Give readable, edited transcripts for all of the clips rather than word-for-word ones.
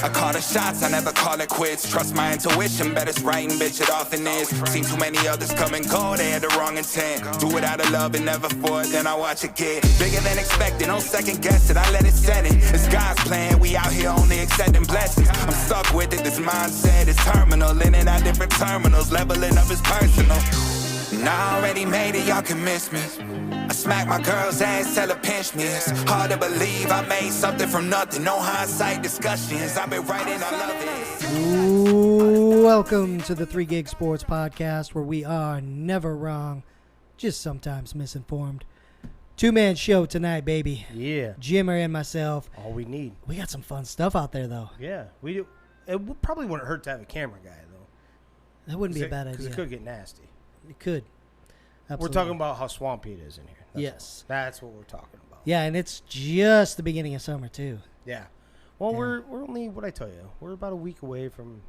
I call the shots, I never call it quits. Trust my intuition, bet it's right and bitch, it often is. Seen too many others come and go, they had the wrong intent. Do it out of love and never for it, then I watch it get bigger than expected. No second guess it, I let it set it. It's God's plan, we out here only accepting blessings. I'm stuck with it, this mindset is terminal. In and out different terminals, leveling up is personal. And I already made it, y'all can miss me. I smack my girl's ass, tell her pinch me. It's hard to believe I made something from nothing. No hindsight discussions, I've been writing, I love it. Ooh, welcome to the 3 Gig Sports Podcast, where we are never wrong, just sometimes misinformed. Two-man show tonight, baby. Yeah. Jimmer and myself. All we need. We got some fun stuff out there, though. Yeah, we do. It probably wouldn't hurt to have a camera guy, though. That wouldn't be a bad idea. Because it could get nasty. It could. Absolutely. We're talking about how swampy it is in here. Yes. That's what we're talking about. Yeah, and it's just the beginning of summer, too. Yeah. Well, we're only, what I tell you, we're about a week away from,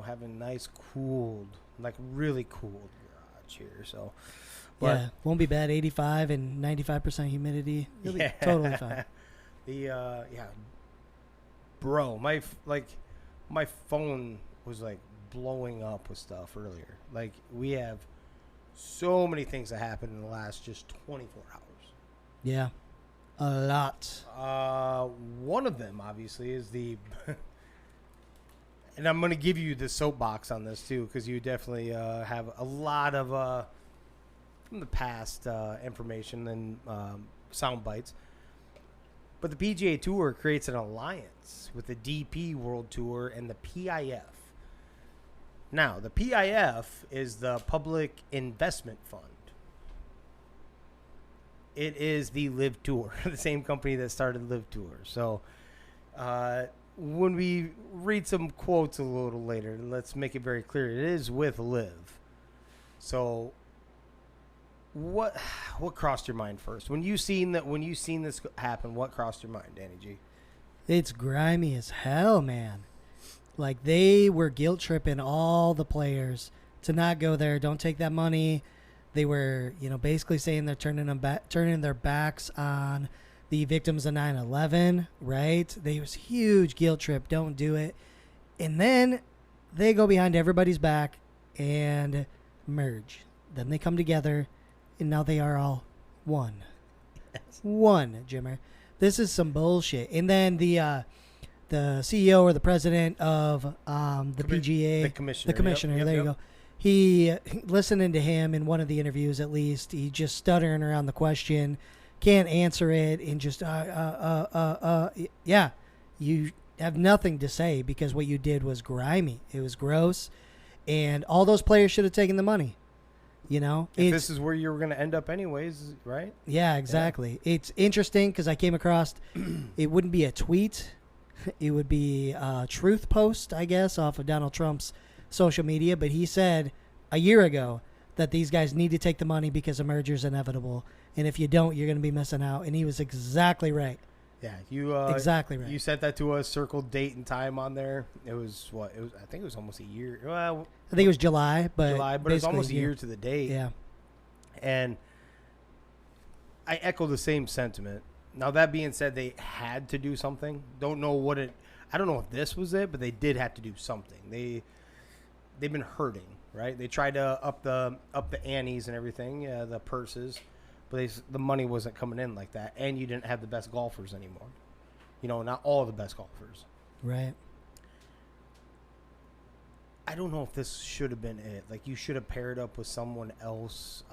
having nice cooled, like really cooled garage here. So, but yeah, won't be bad. 85 and 95% humidity. It'll be totally fine. Bro, my phone was like blowing up with stuff earlier. Like, we have so many things that happened in the last just 24 hours. Yeah, a lot. One of them, obviously, is the... and I'm going to give you the soapbox on this, too, because you definitely have a lot of, from the past, information and sound bites. But the PGA Tour creates an alliance with the DP World Tour and the PIF. Now, the PIF is the Public Investment Fund. It is the LIV Tour, the same company that started LIV Tour. So, when we read some quotes a little later, let's make it very clear. It is with LIV. So, what crossed your mind first? When you seen this happen, what crossed your mind, Danny G? It's grimy as hell, man. Like, they were guilt tripping all the players to not go there. Don't take that money. They were, basically saying they're turning their backs on the victims of 9/11, right? There was huge guilt trip. Don't do it. And then they go behind everybody's back and merge. Then they come together, and now they are all one. Yes. One, Jimmer. This is some bullshit. And then the CEO or the president of the PGA, the commissioner. Yep, there you go. He, listening to him in one of the interviews, at least, he just stuttering around the question, can't answer it, and just yeah, you have nothing to say because what you did was grimy. It was gross, and all those players should have taken the money. If this is where you were going to end up anyways, right? Yeah, exactly. Yeah. It's interesting because I came across, it wouldn't be a tweet. It would be a truth post, I guess, off of Donald Trump's social media. But he said a year ago that these guys need to take the money because a merger is inevitable. And if you don't, you're going to be missing out. And he was exactly right. Yeah, you exactly right. You sent that to us, circled date and time on there. It was what? It was. I think it was almost a year. Well, I think it was July, but it was almost a year to the date. Yeah. And I echo the same sentiment. Now, that being said, they had to do something. Don't know what it. I don't know if this was it, but they did have to do something. They've been hurting, right? They tried to up the antes and everything, the purses, but the money wasn't coming in like that, and you didn't have the best golfers anymore. Not all the best golfers. Right. I don't know if this should have been it. Like, you should have paired up with someone else.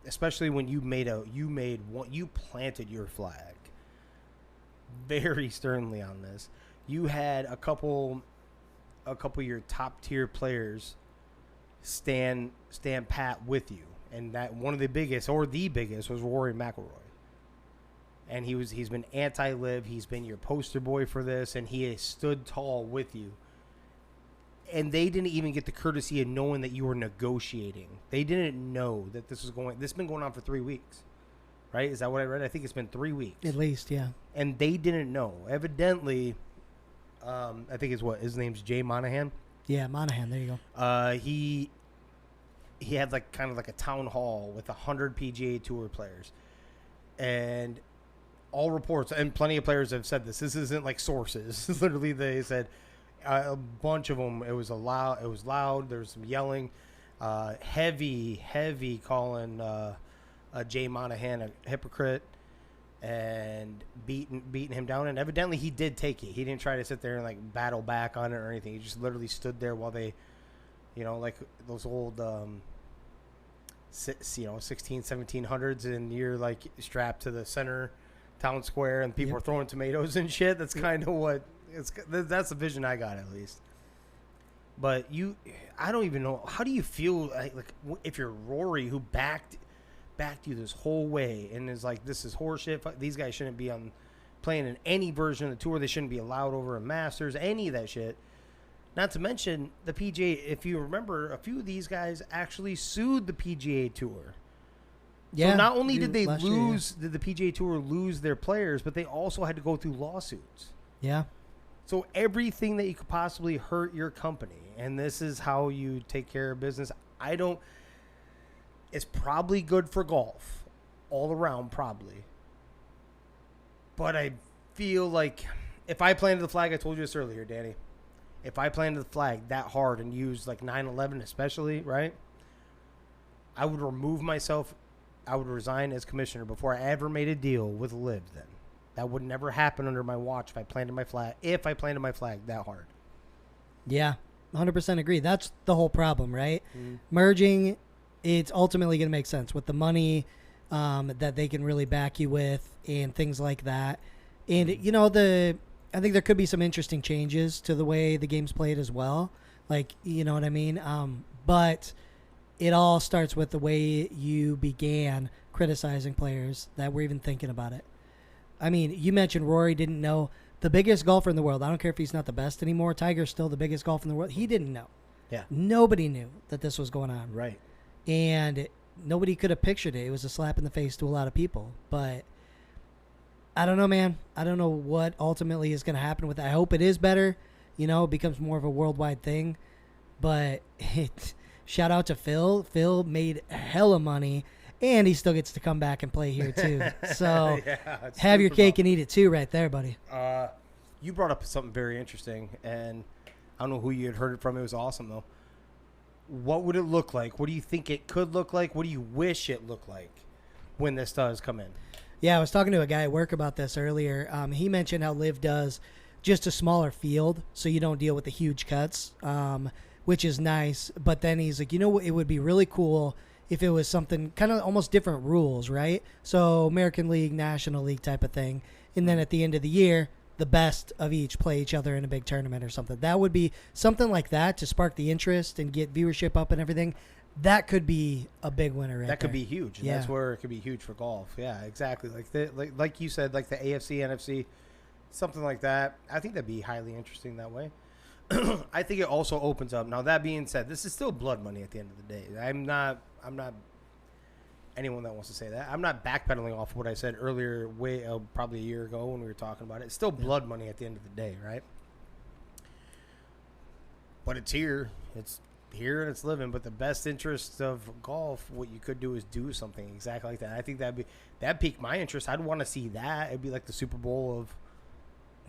Especially when you planted your flag very sternly on this. You had a couple of your top tier players stand pat with you, and that one of the biggest was Rory McIlroy. And he's been anti-LIV. He's been your poster boy for this, and he has stood tall with you. And they didn't even get the courtesy of knowing that you were negotiating. They didn't know that this has been going on for 3 weeks, right? Is that what I read? I think it's been 3 weeks. At least, yeah. And they didn't know. Evidently, I think his name's Jay Monahan. Yeah, Monahan, there you go. He had kind of like a town hall with 100 PGA Tour players. And all reports, and plenty of players have said this. This isn't like sources. Literally, they said a bunch of them. It was loud. It was loud. There was some yelling. Heavy calling Jay Monahan a hypocrite and beating him down. And evidently, he did take it. He didn't try to sit there and like battle back on it or anything. He just literally stood there while they, like those old 1700s, and you're like strapped to the center town square and people are throwing tomatoes and shit. That's kind of what that's the vision I got, at least. But I don't even know, how do you feel like if you're Rory, who backed you this whole way and is like, this is horseshit, these guys shouldn't be playing in any version of the tour, they shouldn't be allowed over in Masters, any of that shit. Not to mention the PGA, if you remember, a few of these guys actually sued the PGA Tour. Yeah. So not only did the PGA Tour lose their players, but they also had to go through lawsuits. Yeah. So everything that you could possibly hurt your company, and this is how you take care of business. It's probably good for golf all around, probably. But I feel like if I planted the flag, I told you this earlier, Danny. If I planted the flag that hard and used like 9/11 especially, right, I would remove myself. I would resign as commissioner before I ever made a deal with LIV then. That would never happen under my watch if I planted my flag that hard. Yeah, 100% agree. That's the whole problem, right? Merging, it's ultimately going to make sense with the money that they can really back you with and things like that. And, I think there could be some interesting changes to the way the game's played as well. Like, you know what I mean? But it all starts with the way you began criticizing players that were even thinking about it. I mean, you mentioned Rory didn't know. The biggest golfer in the world, I don't care if he's not the best anymore, Tiger's still the biggest golfer in the world. He didn't know. Yeah. Nobody knew that this was going on. Right. And nobody could have pictured it. It was a slap in the face to a lot of people. But I don't know, man. I don't know what ultimately is going to happen with it. I hope it is better. It becomes more of a worldwide thing. But shout out to Phil. Phil made hella money, and he still gets to come back and play here too. So have your cake and eat it too right there, buddy. You brought up something very interesting, and I don't know who you had heard it from. It was awesome, though. What would it look like? What do you think it could look like? What do you wish it looked like when this does come in? Yeah, I was talking to a guy at work about this earlier. He mentioned how LIV does just a smaller field, so you don't deal with the huge cuts, which is nice. But then he's like, it would be really cool if it was something kind of almost different rules, right? So American League, National League type of thing. And then at the end of the year, the best of each play each other in a big tournament or something. That would be something like that to spark the interest and get viewership up and everything. That could be a big winner, right? That could be huge. And that's where it could be huge for golf. Yeah, exactly. Like you said, like the AFC, NFC, something like that. I think that'd be highly interesting that way. I think it also opens up. Now, that being said, this is still blood money at the end of the day. I'm not anyone that wants to say that. I'm not backpedaling off what I said earlier, probably a year ago when we were talking about it. It's still blood money at the end of the day, right? But it's here. It's here and it's living. But the best interest of golf, what you could do is do something exactly like that. I think that'd pique my interest. I'd want to see that. It'd be like the Super Bowl of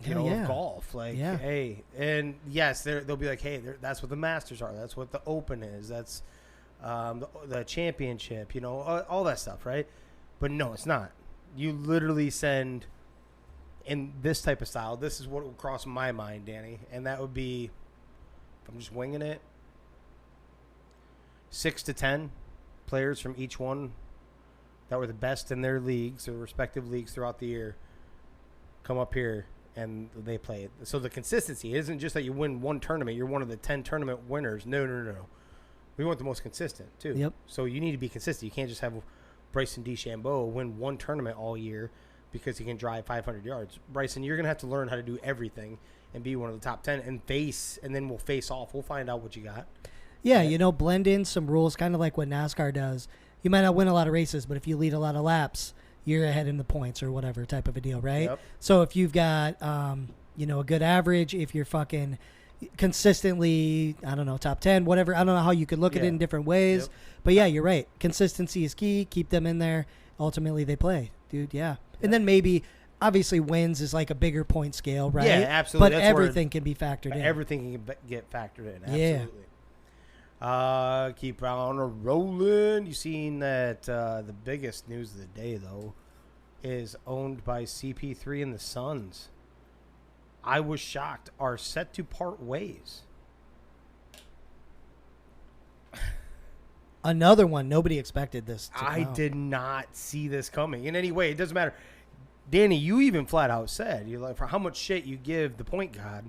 of golf. Like, hey, and yes, they'll be like, hey, that's what the Masters are. That's what the Open is. That's the championship. All that stuff, right? But no, it's not. You literally send in this type of style. This is what would cross my mind, Danny, and that would be, if I'm just winging it, 6 to 10 players from each one that were the best in their leagues, their respective leagues throughout the year, come up here and they play it. So the consistency isn't just that you win one tournament, you're one of the 10 tournament winners. No. We want the most consistent, too. Yep. So you need to be consistent. You can't just have Bryson DeChambeau win one tournament all year because he can drive 500 yards. Bryson, you're going to have to learn how to do everything and be one of the top 10 and then we'll face off. We'll find out what you got. Yeah, blend in some rules, kind of like what NASCAR does. You might not win a lot of races, but if you lead a lot of laps, you're ahead in the points or whatever type of a deal, right? Yep. So if you've got, a good average, if you're fucking consistently, I don't know, top 10, whatever. I don't know how you could look at it in different ways. Yep. But, yeah, you're right. Consistency is key. Keep them in there. Ultimately, they play, dude, yeah. And then maybe obviously wins is like a bigger point scale, right? Yeah, absolutely. But That's where everything can be factored in. Everything can get factored in. Yeah. Absolutely. Keep on rolling. You seen that the biggest news of the day, though, is owned by CP3 and the Suns. I was shocked. Are set to part ways. Another one. Nobody expected this to I come. did not see this coming in any way. It doesn't matter. Danny, you even flat out said, you're like, for how much shit you give the point guard,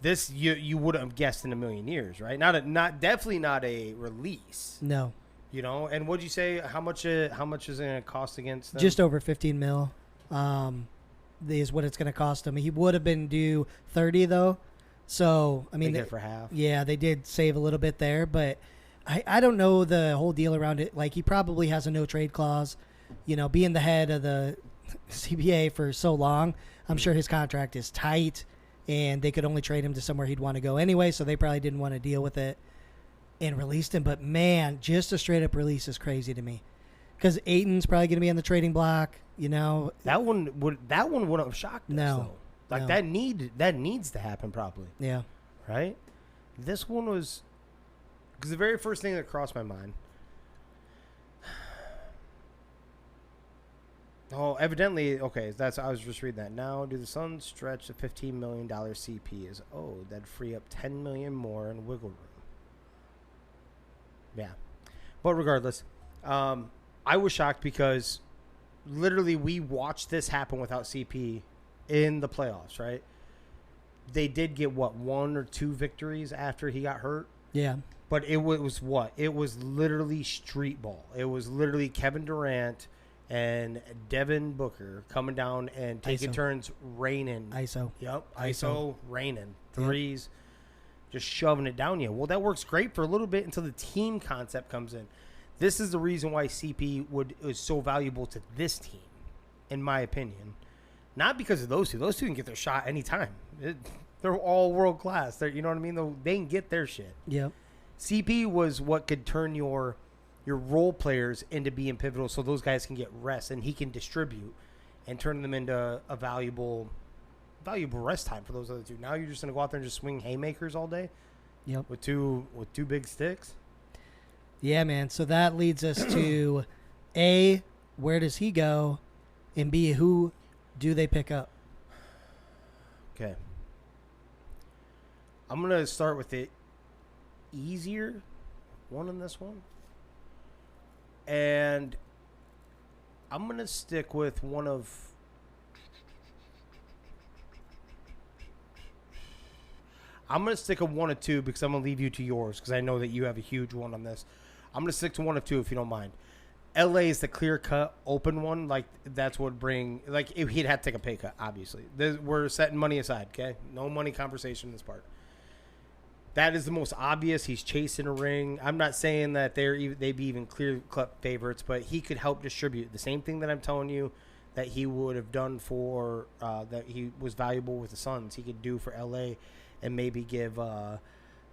this you wouldn't have guessed in a million years, right? Definitely not a release. No. You know, and what'd you say? How much is it going to cost against them? Just over 15 mil is what it's going to cost him. He would have been due 30 though. So, I mean, they did for half. Yeah, they did save a little bit there, but I don't know the whole deal around it. Like, he probably has a no trade clause. You know, being the head of the CBA for so long, I'm sure his contract is tight, and they could only trade him to somewhere he'd want to go anyway, so they probably didn't want to deal with it and released him. But, man, just a straight-up release is crazy to me because Ayton's probably going to be on the trading block, you know. That one wouldn't have shocked us, No. though. Like, No. that needs to happen probably, Yeah. right? This one was – because the very first thing that crossed my mind – oh, evidently, okay, I was just reading that. Now, do the Suns stretch the $15 million CP is owed? That'd free up $10 million more in wiggle room. Yeah. But regardless, I was shocked because literally we watched this happen without CP in the playoffs, right? They did get, 1 or 2 victories after he got hurt? Yeah. But it was what? It was literally street ball. It was literally Kevin Durant and Devin Booker coming down and taking turns raining. ISO. Yep. ISO raining. Threes. Just shoving it down you. Well, that works great for a little bit until the team concept comes in. This is the reason why CP is so valuable to this team, in my opinion. Not because of those two. Those two can get their shot anytime. They're all world class. You know what I mean? They can get their shit. Yep. CP was what could turn your role players into being pivotal so those guys can get rest and he can distribute and turn them into a valuable rest time for those other two. Now you're just going to go out there and just swing haymakers all day? Yep. With two big sticks? Yeah, man. So that leads us to A, where does he go? And B, who do they pick up? Okay. I'm going to start with the easier one in this one. And I'm going to stick with one of... I'm going to stick with one of two because I'm going to leave you to yours because I know that you have a huge one on this. I'm going to stick to one of two if you don't mind. LA is the clear-cut open one. Like, that's what would bring... Like, he'd have to take a pay cut, obviously. We're setting money aside, okay? No money conversation in this part. That is the most obvious. He's chasing a ring. I'm not saying that they'd be even clear-cut favorites, but he could help distribute. The same thing that I'm telling you that he would have done for... that he was valuable with the Suns. He could do for LA and maybe give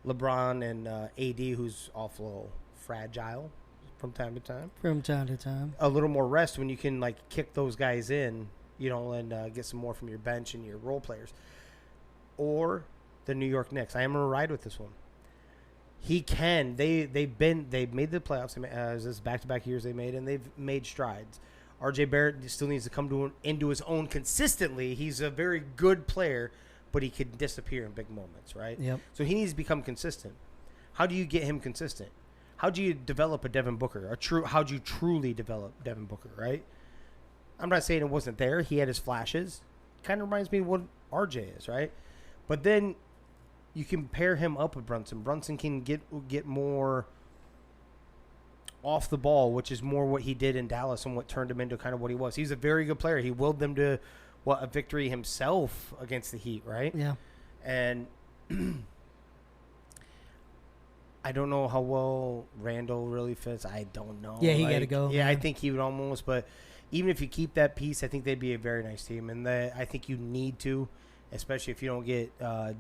LeBron and AD, who's awful fragile from time to time, a little more rest when you can like kick those guys in, you know, and get some more from your bench and your role players. Or the New York Knicks. I am gonna ride with this one. He can. They've made the playoffs as this back-to-back years they made, and they've made strides. RJ Barrett still needs to come into his own consistently. He's a very good player, but he can disappear in big moments, right? Yep. So he needs to become consistent. How do you get him consistent? How do you develop a Devin Booker? How do you truly develop Devin Booker, right? I'm not saying it wasn't there. He had his flashes. Kind of reminds me of what RJ is, right? But then you can pair him up with Brunson. Brunson can get more off the ball, which is more what he did in Dallas and what turned him into kind of what he was. He's a very good player. He willed them to a victory himself against the Heat, right? Yeah. And I don't know how well Randall really fits. I don't know. Yeah, he got to go. Yeah, man. I think he would almost. But even if you keep that piece, I think they'd be a very nice team. And I think you need to, especially if you don't get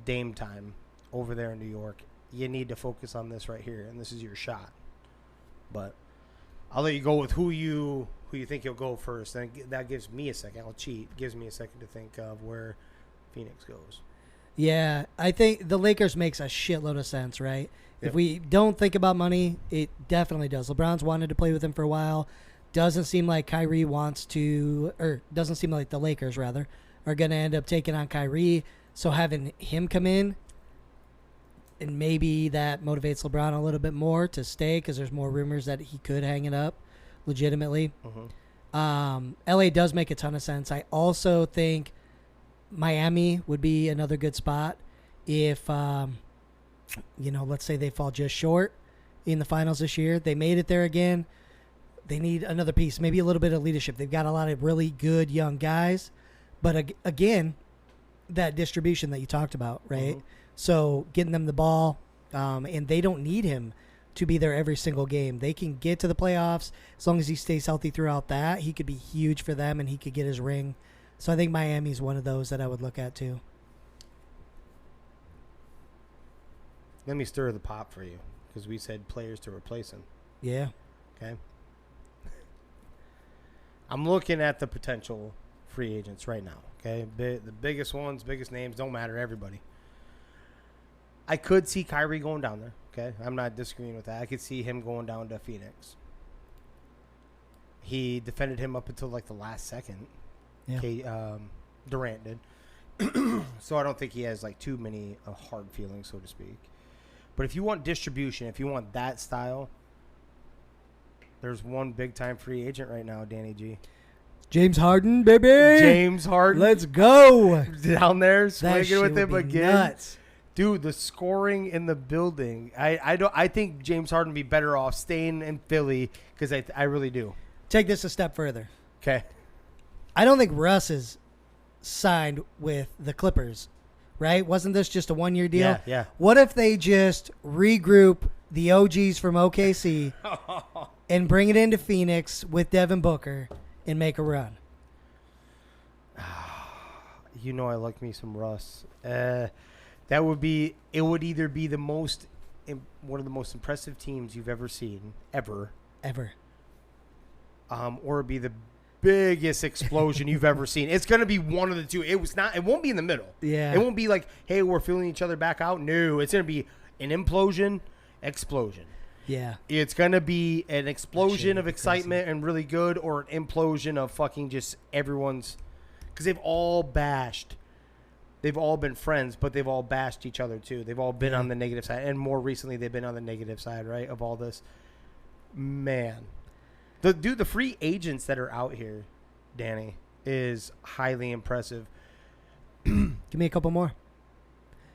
Dame time over there in New York. You need to focus on this right here, and this is your shot. But I'll let you go with who you who you think he'll go first. And that gives me a second. I'll cheat. Gives me a second to think of where Phoenix goes. Yeah, I think the Lakers makes a shitload of sense, right? Yep. If we don't think about money, it definitely does. LeBron's wanted to play with him for a while. Doesn't seem like Kyrie wants to, or doesn't seem like the Lakers, rather, are going to end up taking on Kyrie. So having him come in, and maybe that motivates LeBron a little bit more to stay because there's more rumors that he could hang it up legitimately. LA does make a ton of sense. I also think Miami would be another good spot if, let's say they fall just short in the finals this year. They made it there again. They need another piece, maybe a little bit of leadership. They've got a lot of really good young guys. But again, that distribution that you talked about, right? So getting them the ball, and they don't need him to be there every single game. They can get to the playoffs as long as he stays healthy throughout that. He could be huge for them, and he could get his ring. So I think Miami's one of those that I would look at too. Let me stir the pot for you because we said players to replace him. Yeah. Okay. I'm looking at the potential free agents right now. Okay. The biggest ones, biggest names, don't matter. Everybody. I could see Kyrie going down there. Okay. I'm not disagreeing with that. I could see him going down to Phoenix. He defended him up until like the last second. Yeah. Durant did. So I don't think he has like too many hard feelings, so to speak. But if you want distribution, if you want that style, there's one big-time free agent right now, Danny G. James Harden, baby. James Harden. Let's go. Down there, That swinging with shit him would be again. nuts. Dude, the scoring in the building. I think James Harden would be better off staying in Philly because I really do. Take this a step further. Okay. I don't think Russ is signed with the Clippers, right? Wasn't this just a one-year deal? Yeah. What if they just regroup the OGs from OKC and bring it into Phoenix with Devin Booker and make a run? You know I like me some Russ. That would be. It would either be one of the most impressive teams you've ever seen, ever, or it'd be the biggest explosion you've ever seen. It's gonna be one of the two. It won't be in the middle. Yeah. It won't be like, hey, we're feeling each other back out. No, it's gonna be an explosion. Yeah. It's gonna be an explosion of be excitement and really good, or an implosion of fucking just everyone's, because they've all bashed. They've all been friends, but they've all bashed each other too. They've all been on the negative side, and more recently, they've been on the negative side, right, of all this. Man, the free agents that are out here, Danny, is highly impressive. Give me a couple more.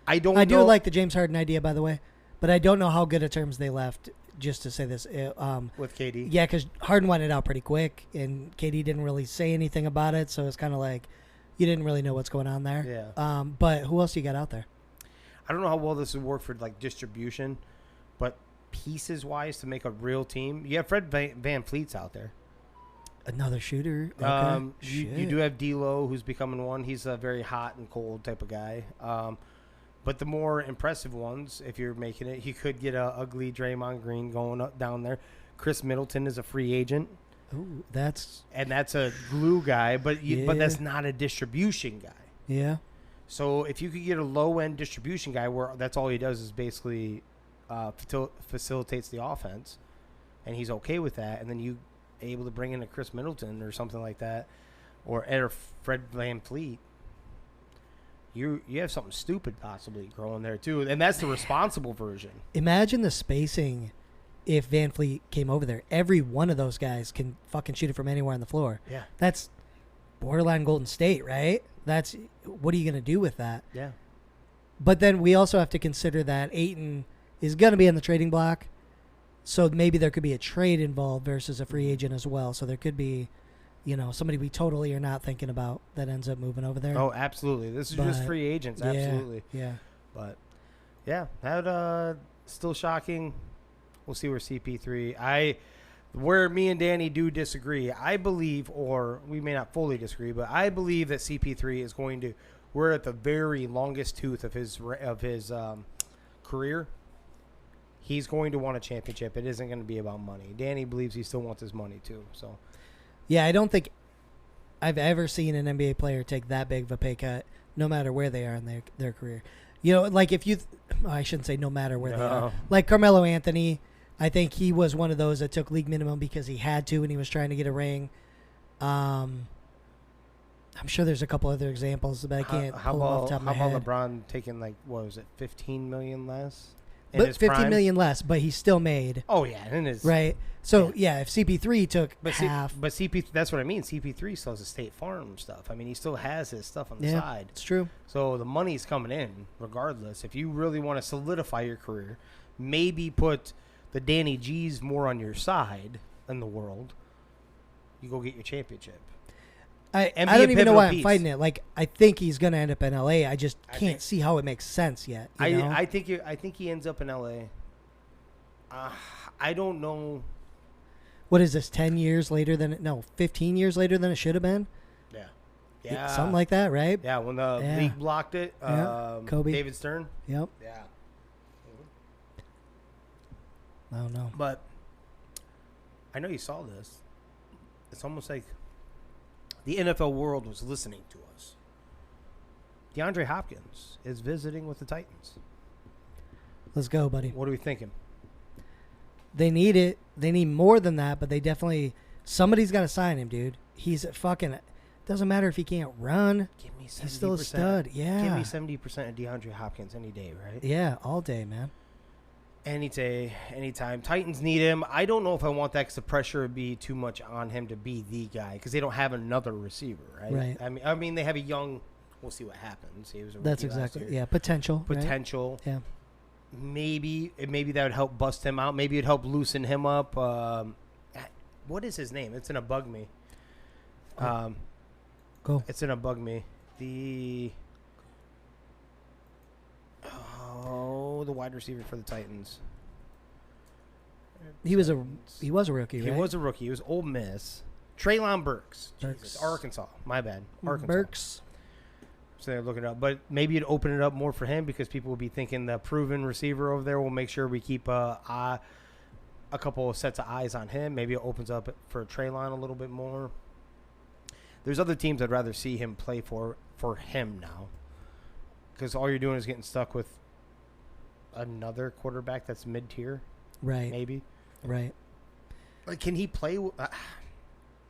I do like the James Harden idea, by the way, but I don't know how good of terms they left. Just to say this, with KD. Yeah, because Harden wanted out pretty quick, and KD didn't really say anything about it, so it's kind of like you didn't really know what's going on there. Yeah. But who else you got out there? I don't know how well this would work for like distribution, but pieces wise to make a real team, you have Fred Van Fleet's out there. Another shooter. Okay. You do have D'Lo, who's becoming one. He's a very hot and cold type of guy. But the more impressive ones, if you're making it, you could get a ugly Draymond Green going up down there. Chris Middleton is a free agent. Ooh, that's a glue guy, but that's not a distribution guy. Yeah. So if you could get a low end distribution guy where that's all he does is basically facilitates the offense, and he's okay with that, and then you able to bring in a Chris Middleton or something like that, or Fred Van Fleet. You have something stupid possibly growing there too, and that's the responsible version. Imagine the spacing if Van Fleet came over there. Every one of those guys can fucking shoot it from anywhere on the floor. Yeah. That's borderline Golden State, right? What are you going to do with that? Yeah. But then we also have to consider that Ayton is going to be on the trading block, so maybe there could be a trade involved versus a free agent as well. So there could be, somebody we totally are not thinking about that ends up moving over there. Oh, absolutely. This is just free agents. Yeah, absolutely. Yeah. But, yeah, that still shocking. We'll see where CP3. Where me and Danny do disagree, I believe, or we may not fully disagree, but I believe that CP3 is going to. We're at the very longest tooth of his career. He's going to want a championship. It isn't going to be about money. Danny believes he still wants his money too. So, Yeah, I don't think I've ever seen an NBA player take that big of a pay cut, no matter where they are in their career. You know, like if you, I shouldn't say no matter where they are. Like Carmelo Anthony, I think he was one of those that took league minimum because he had to and he was trying to get a ring. I'm sure there's a couple other examples, but I can't pull them off the top of my head. How about LeBron taking like, what was it, $15 million less? But $15 million less, but he still made. Oh yeah, and his right. So yeah, if CP3 took half, but CP, that's what I mean. CP3 still has a State Farm stuff. I mean, he still has his stuff on the side. It's true. So the money's coming in regardless. If you really want to solidify your career, maybe put the Danny G's more on your side in the world. You go get your championship. I don't even know why I'm fighting it. Like, I think he's going to end up in LA. I just can't see how it makes sense yet. You know? I think he ends up in LA. I don't know. What is this? 10 years later than 15 years later than it should have been. Yeah, something like that, right? Yeah, when the league blocked it. Kobe, David Stern. Yep. Yeah. I don't know, but I know you saw this. It's almost like the NFL world was listening to us. DeAndre Hopkins is visiting with the Titans. Let's go, buddy. What are we thinking? They need it. They need more than that, but they definitely... Somebody's got to sign him, dude. He's fucking... Doesn't matter if he can't run. Give me 70%. He's still a stud. Yeah. Give me 70% of DeAndre Hopkins any day, right? Yeah, all day, man. Any day, anytime. Titans need him. I don't know if I want that because the pressure would be too much on him to be the guy because they don't have another receiver, right? Right. I mean, they have a young. We'll see what happens. He was a That's exactly. Yeah, potential. Potential. Right? Yeah. Maybe that would help bust him out. Maybe it'd help loosen him up. What is his name? It's gonna bug me. Go. It's gonna bug me. The wide receiver for the Titans. He was a rookie, right? He was a rookie. He was Ole Miss. Treylon Burks. Jesus, Arkansas. My bad. Arkansas. Burks. So they're looking it up. But maybe it'd open it up more for him because people will be thinking the proven receiver over there will make sure we keep a couple of sets of eyes on him. Maybe it opens up for Treylon a little bit more. There's other teams I'd rather see him play for him now. Because all you're doing is getting stuck with another quarterback that's mid-tier. Right. Maybe. Right. Like, can he play?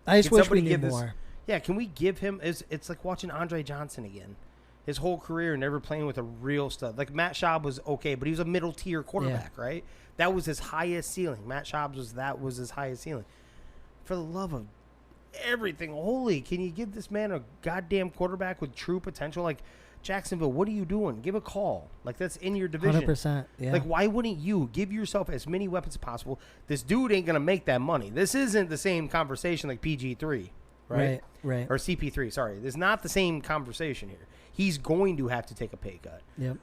I just wish we knew more. Yeah, can we give him? It's like watching Andre Johnson again. His whole career never playing with a real stud. Like, Matt Schaub was okay, but he was a middle-tier quarterback, right? That was his highest ceiling. Matt Schaub was his highest ceiling. For the love of everything holy, can you give this man a goddamn quarterback with true potential? Like, Jacksonville, what are you doing? Give a call. Like, that's in your division. 100%. Yeah. Like, why wouldn't you give yourself as many weapons as possible? This dude ain't going to make that money. This isn't the same conversation like PG3, right? Right. Or CP3, sorry. There's not the same conversation here. He's going to have to take a pay cut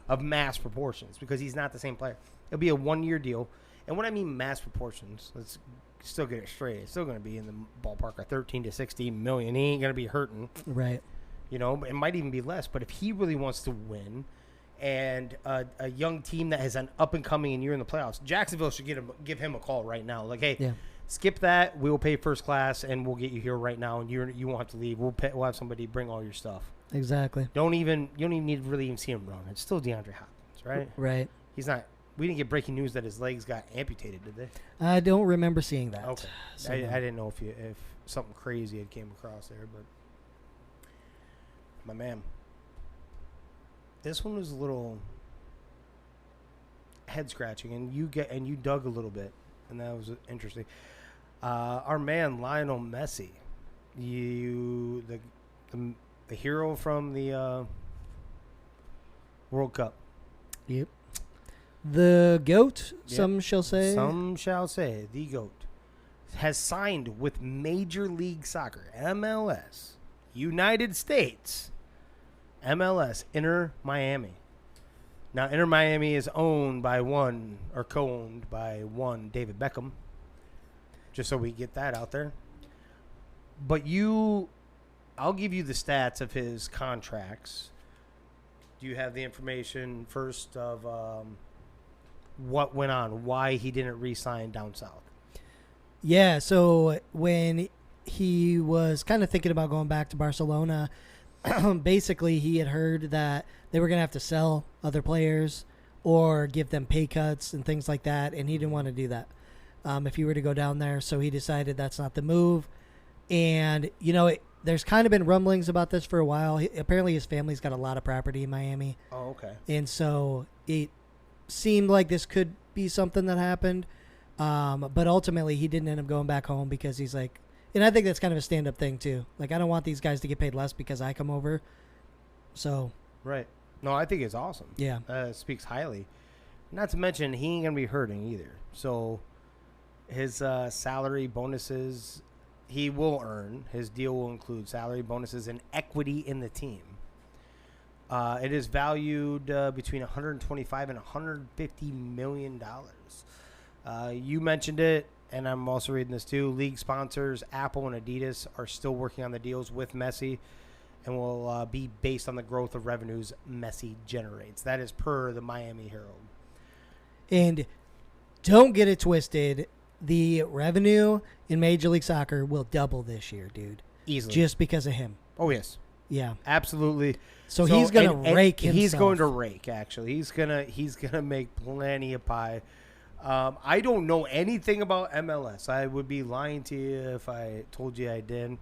of mass proportions because he's not the same player. It'll be a one-year deal. And when I mean mass proportions, let's still get it straight. It's still going to be in the ballpark of 13 to 16 million. He ain't going to be hurting. Right. You know, it might even be less. But if he really wants to win and a young team that has an up-and-coming and you're in the playoffs, Jacksonville should give him a call right now. Like, hey, skip that. We will pay first class, and we'll get you here right now, and you won't have to leave. We'll have somebody bring all your stuff. Exactly. You don't even need to really even see him run. It's still DeAndre Hopkins, right? Right. He's not. We didn't get breaking news that his legs got amputated, did they? I don't remember seeing that. Okay. So I didn't know if something crazy had came across there, but my man, this one was a little head scratching, and you dug a little bit, and that was interesting. Our man Lionel Messi, the hero from the World Cup. Yep. The GOAT, some shall say. Some shall say, the GOAT, has signed with Major League Soccer, MLS, United States, MLS, Inter Miami. Now, Inter Miami is co-owned by one David Beckham, just so we get that out there. But I'll give you the stats of his contracts. Do you have the information first of what went on, why he didn't re-sign down south? Yeah, so when he was kind of thinking about going back to Barcelona. Basically, he had heard that they were going to have to sell other players or give them pay cuts and things like that, and he didn't want to do that if he were to go down there. So he decided that's not the move. And, there's kind of been rumblings about this for a while. Apparently, his family's got a lot of property in Miami. Oh, okay. And so it seemed like this could be something that happened. But ultimately, he didn't end up going back home because he's like, and I think that's kind of a stand-up thing, too. Like, I don't want these guys to get paid less because I come over. So. Right. No, I think it's awesome. Yeah. Speaks highly. Not to mention, he ain't going to be hurting either. So his salary, bonuses, he will earn. His deal will include salary, bonuses, and equity in the team. It is valued between $125 and $150 million. You mentioned it, and I'm also reading this too. League sponsors Apple and Adidas are still working on the deals with Messi and will be based on the growth of revenues Messi generates. That is per the Miami Herald. And don't get it twisted. The revenue in Major League Soccer will double this year, dude. Easily. Just because of him. Oh, yes. Yeah. Absolutely. So he's going to rake himself. He's going to rake, actually. He's gonna make plenty of pie. I don't know anything about MLS. I would be lying to you if I told you I did.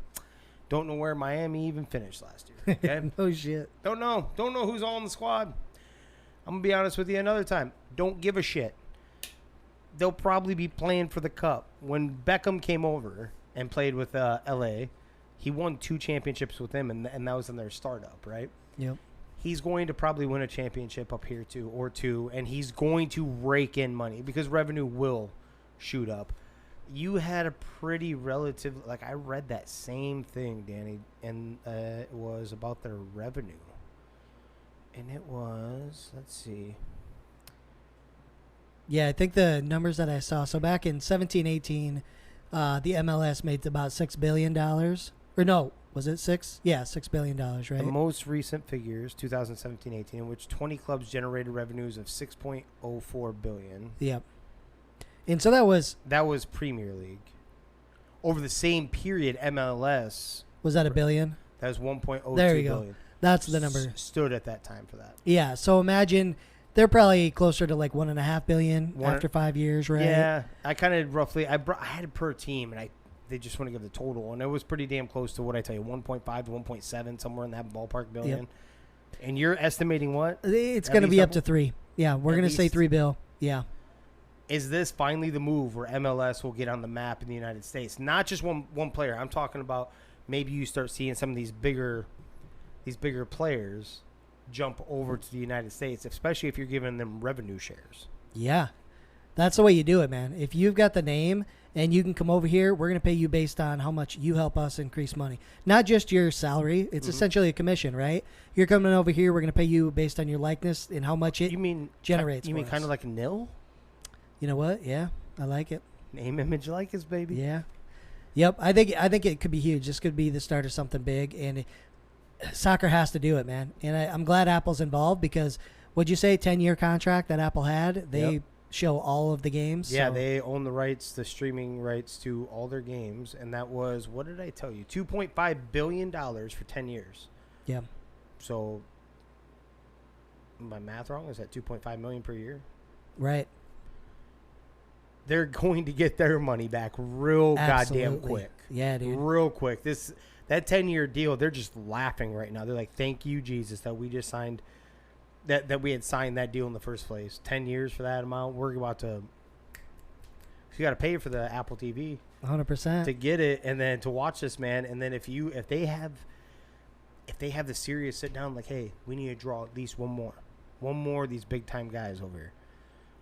Don't know where Miami even finished last year. Okay? No shit. Don't know. Don't know who's all in the squad. I'm going to be honest with you another time. Don't give a shit. They'll probably be playing for the cup. When Beckham came over and played with LA, he won 2 championships with them, and that was in their startup, right? Yep. He's going to probably win a championship up here too, or 2, and he's going to rake in money because revenue will shoot up. You had a pretty relative, like I read that same thing, Danny, and it was about their revenue. And it was, let's see. Yeah, I think the numbers that I saw. So back in 17-18, the MLS made about $6 billion. Or no, was it 6? Yeah, $6 billion, right? The most recent figures, 2017-18, in which 20 clubs generated revenues of $6.04 billion. Yep. And so that was Premier League. Over the same period, MLS was that $1 billion? That was 1.02 there you billion. Go. That's the number. Stood at that time for that. Yeah. So imagine they're probably closer to like $1.5 billion after 5 years, right? Yeah. I kind of roughly I had it per team, and they just want to give the total, and it was pretty damn close to what I tell you, 1.5 to 1.7, somewhere in that ballpark billion. Yep. And you're estimating what? It's going to be up to 3. Yeah, we're going to say $3 billion. Yeah. Is this finally the move where MLS will get on the map in the United States? Not just one player. I'm talking about maybe you start seeing some of these bigger players jump over to the United States, especially if you're giving them revenue shares. Yeah. That's the way you do it, man. If you've got the name and you can come over here, we're going to pay you based on how much you help us increase money. Not just your salary. It's essentially a commission, right? You're coming over here, we're going to pay you based on your likeness and how much it generates. You mean kind of like a nil? You know what? Yeah, I like it. Name, image, likeness, baby. Yeah. Yep. I think it could be huge. This could be the start of something big, and soccer has to do it, man. And I'm glad Apple's involved because, what'd you say, 10-year contract that Apple had? They show all of the games. Yeah, so. They own the rights, the streaming rights to all their games, and that was, what did I tell you? $2.5 billion for 10 years. Yeah. So, am my math wrong? Is that $2.5 million per year? Right. They're going to get their money back real Absolutely. goddamn quick. Yeah, dude. Real quick. That 10-year deal, they're just laughing right now. They're like, thank you, Jesus, that we just signed that we had signed that deal in the first place. 10 years for that amount. We're about to you got to pay for the Apple TV 100% to get it and then to watch this, man. And then if they have the serious sit down like, hey, we need to draw at least one more of these big time guys over here.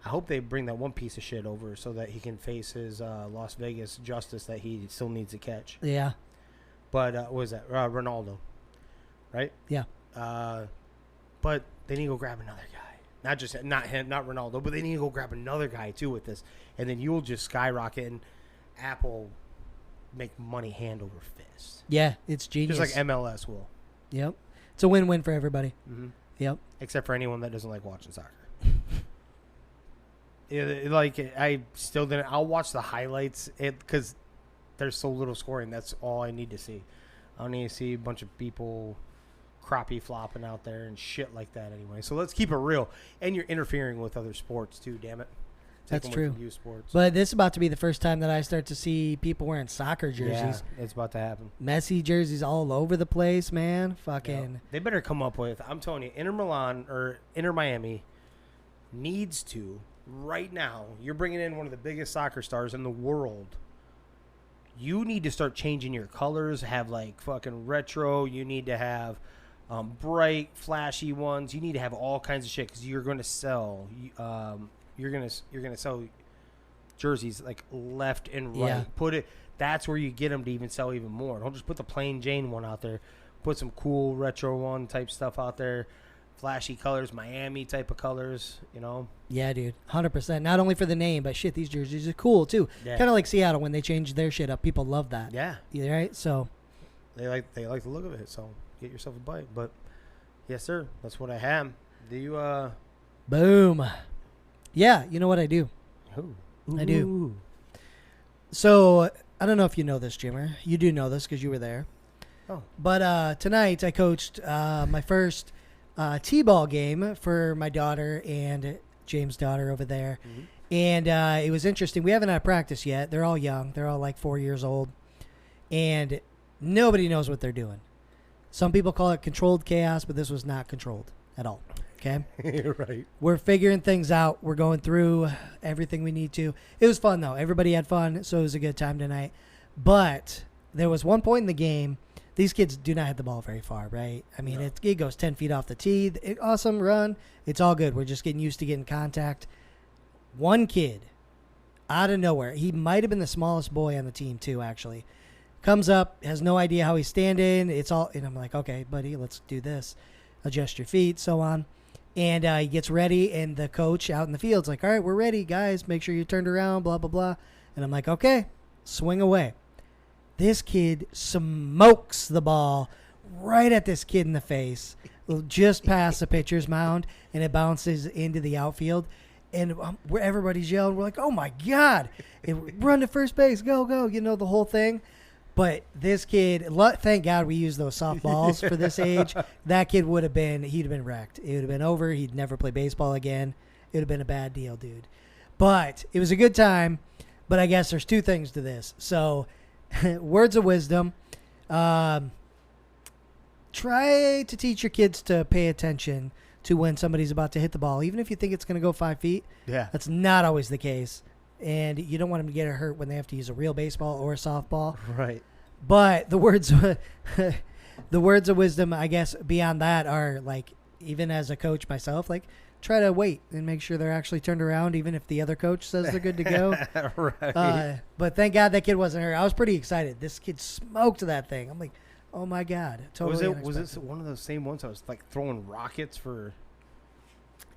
I hope they bring that one piece of shit over so that he can face his Las Vegas justice that he still needs to catch. Yeah. But what was that? Ronaldo, right? Yeah. But they need to go grab another guy. Not him, not Ronaldo, but they need to go grab another guy too with this. And then you'll just skyrocket and Apple make money hand over fist. Yeah, it's genius. Just like MLS will. Yep. It's a win-win for everybody. Mm-hmm. Yep. Except for anyone that doesn't like watching soccer. Like I still didn't. I'll watch the highlights because there's so little scoring. That's all I need to see. I don't need to see a bunch of people crappie flopping out there and shit like that anyway. So let's keep it real. And you're interfering with other sports too, damn it. That's true. Youth sports. But this is about to be the first time that I start to see people wearing soccer jerseys. Yeah, it's about to happen. Messi jerseys all over the place, man. Fucking. Yep. They better come up with, I'm telling you, Inter Miami needs to, right now, you're bringing in one of the biggest soccer stars in the world. You need to start changing your colors, have like fucking retro. You need to have bright, flashy ones. You need to have all kinds of shit because you're going to sell. You're gonna sell jerseys like left and right. Yeah. That's where you get them to even sell even more. Don't just put the plain Jane one out there. Put some cool retro one type stuff out there. Flashy colors, Miami type of colors, you know? Yeah, dude. 100%. Not only for the name, but shit, these jerseys are cool, too. Yeah. Kind of like Seattle when they changed their shit up. People love that. Yeah. Right? So. They like the look of it, so get yourself a bite. But, yes, sir. That's what I have. Do you, Boom. Yeah, you know what I do? Ooh. I do. So, I don't know if you know this, Jimmer. You do know this because you were there. Oh. But tonight I coached my first T-ball game for my daughter and James' daughter over there. Mm-hmm. And it was interesting. We haven't had practice yet. They're all young. They're all like 4 years old. And nobody knows what they're doing. Some people call it controlled chaos, but this was not controlled at all. Okay? Right. We're figuring things out. We're going through everything we need to. It was fun, though. Everybody had fun, so it was a good time tonight. But there was one point in the game. These kids do not hit the ball very far, right? I mean, no. It goes 10 feet off the tee. Awesome run. It's all good. We're just getting used to getting contact. One kid, out of nowhere, he might have been the smallest boy on the team, too, actually. Comes up, has no idea how he's standing. And I'm like, okay, buddy, let's do this. Adjust your feet, so on. And he gets ready, and the coach out in the field's like, all right, we're ready, guys. Make sure you're turned around, blah, blah, blah. And I'm like, okay, swing away. This kid smokes the ball right at this kid in the face, just past the pitcher's mound, and it bounces into the outfield. And where everybody's yelling, we're like, oh, my God. And run to first base, go, go, the whole thing. But this kid, thank God we used those softballs for this age. That kid he'd have been wrecked. It would have been over. He'd never play baseball again. It would have been a bad deal, dude. But it was a good time. But I guess there's two things to this. So, words of wisdom. Try to teach your kids to pay attention to when somebody's about to hit the ball. Even if you think it's going to go 5 feet. Yeah. That's not always the case. And you don't want them to get hurt when they have to use a real baseball or a softball. Right. But the words of wisdom, I guess, beyond that are like, even as a coach myself, like, try to wait and make sure they're actually turned around, even if the other coach says they're good to go. Right. But thank God that kid wasn't hurt. I was pretty excited. This kid smoked that thing. I'm like, oh my God. Totally was it one of those same ones that was like throwing rockets for?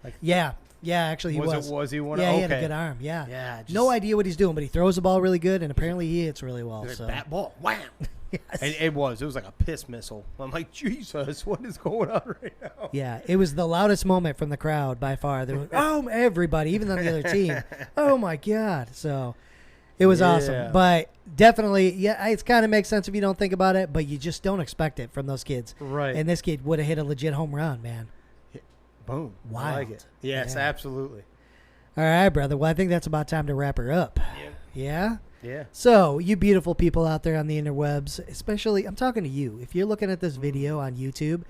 Like, yeah. Yeah, actually he was. Was he one? Yeah, he had a good arm. Yeah. Yeah. No idea what he's doing, but he throws the ball really good, and apparently he hits really well. So. That ball, wham! Yes. And it was like a piss missile. I'm like, Jesus, what is going on right now? Yeah, it was the loudest moment from the crowd by far. They were like, oh, everybody, even on the other team. Oh my God! So it was awesome, but definitely, yeah, it kind of makes sense if you don't think about it, but you just don't expect it from those kids. Right. And this kid would have hit a legit home run, man. Boom. Wild. I like it. Yes, absolutely. All right, brother. Well, I think that's about time to wrap her up. Yeah. Yeah? Yeah. So, you beautiful people out there on the interwebs, especially, I'm talking to you. If you're looking at this video on YouTube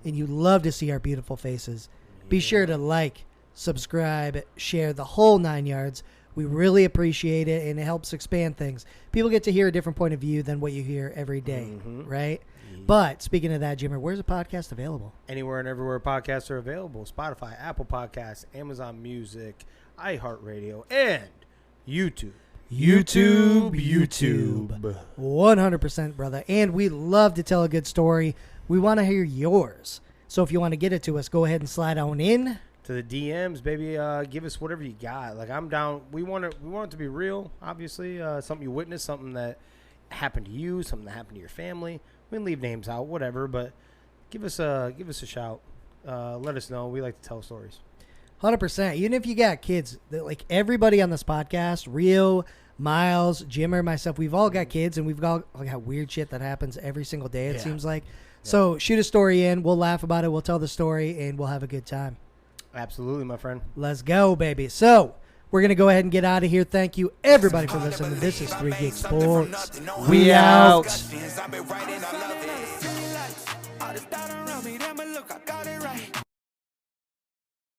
and you love to see our beautiful faces, be sure to like, subscribe, share the whole 9 yards. We really appreciate it, and it helps expand things. People get to hear a different point of view than what you hear every day, right? But speaking of that, Jimmer, where's the podcast available? Anywhere and everywhere podcasts are available. Spotify, Apple Podcasts, Amazon Music, iHeartRadio, and YouTube. YouTube. 100%, brother. And we love to tell a good story. We want to hear yours. So if you want to get it to us, go ahead and slide on in. To the DMs, baby. Give us whatever you got. Like, I'm down. We want it to be real, obviously. Something you witnessed, something that happened to you, something that happened to your family. We can leave names out, whatever, but give us a shout. Let us know. We like to tell stories. 100%. Even if you got kids, like everybody on this podcast, real, Miles, Jimmer, myself, we've all got kids, and we've all got weird shit that happens every single day, it seems like. So shoot a story in. We'll laugh about it. We'll tell the story, and we'll have a good time. Absolutely, my friend. Let's go, baby. So we're going to go ahead and get out of here. Thank you, everybody, for listening. This is 3 Gig Sports. We out.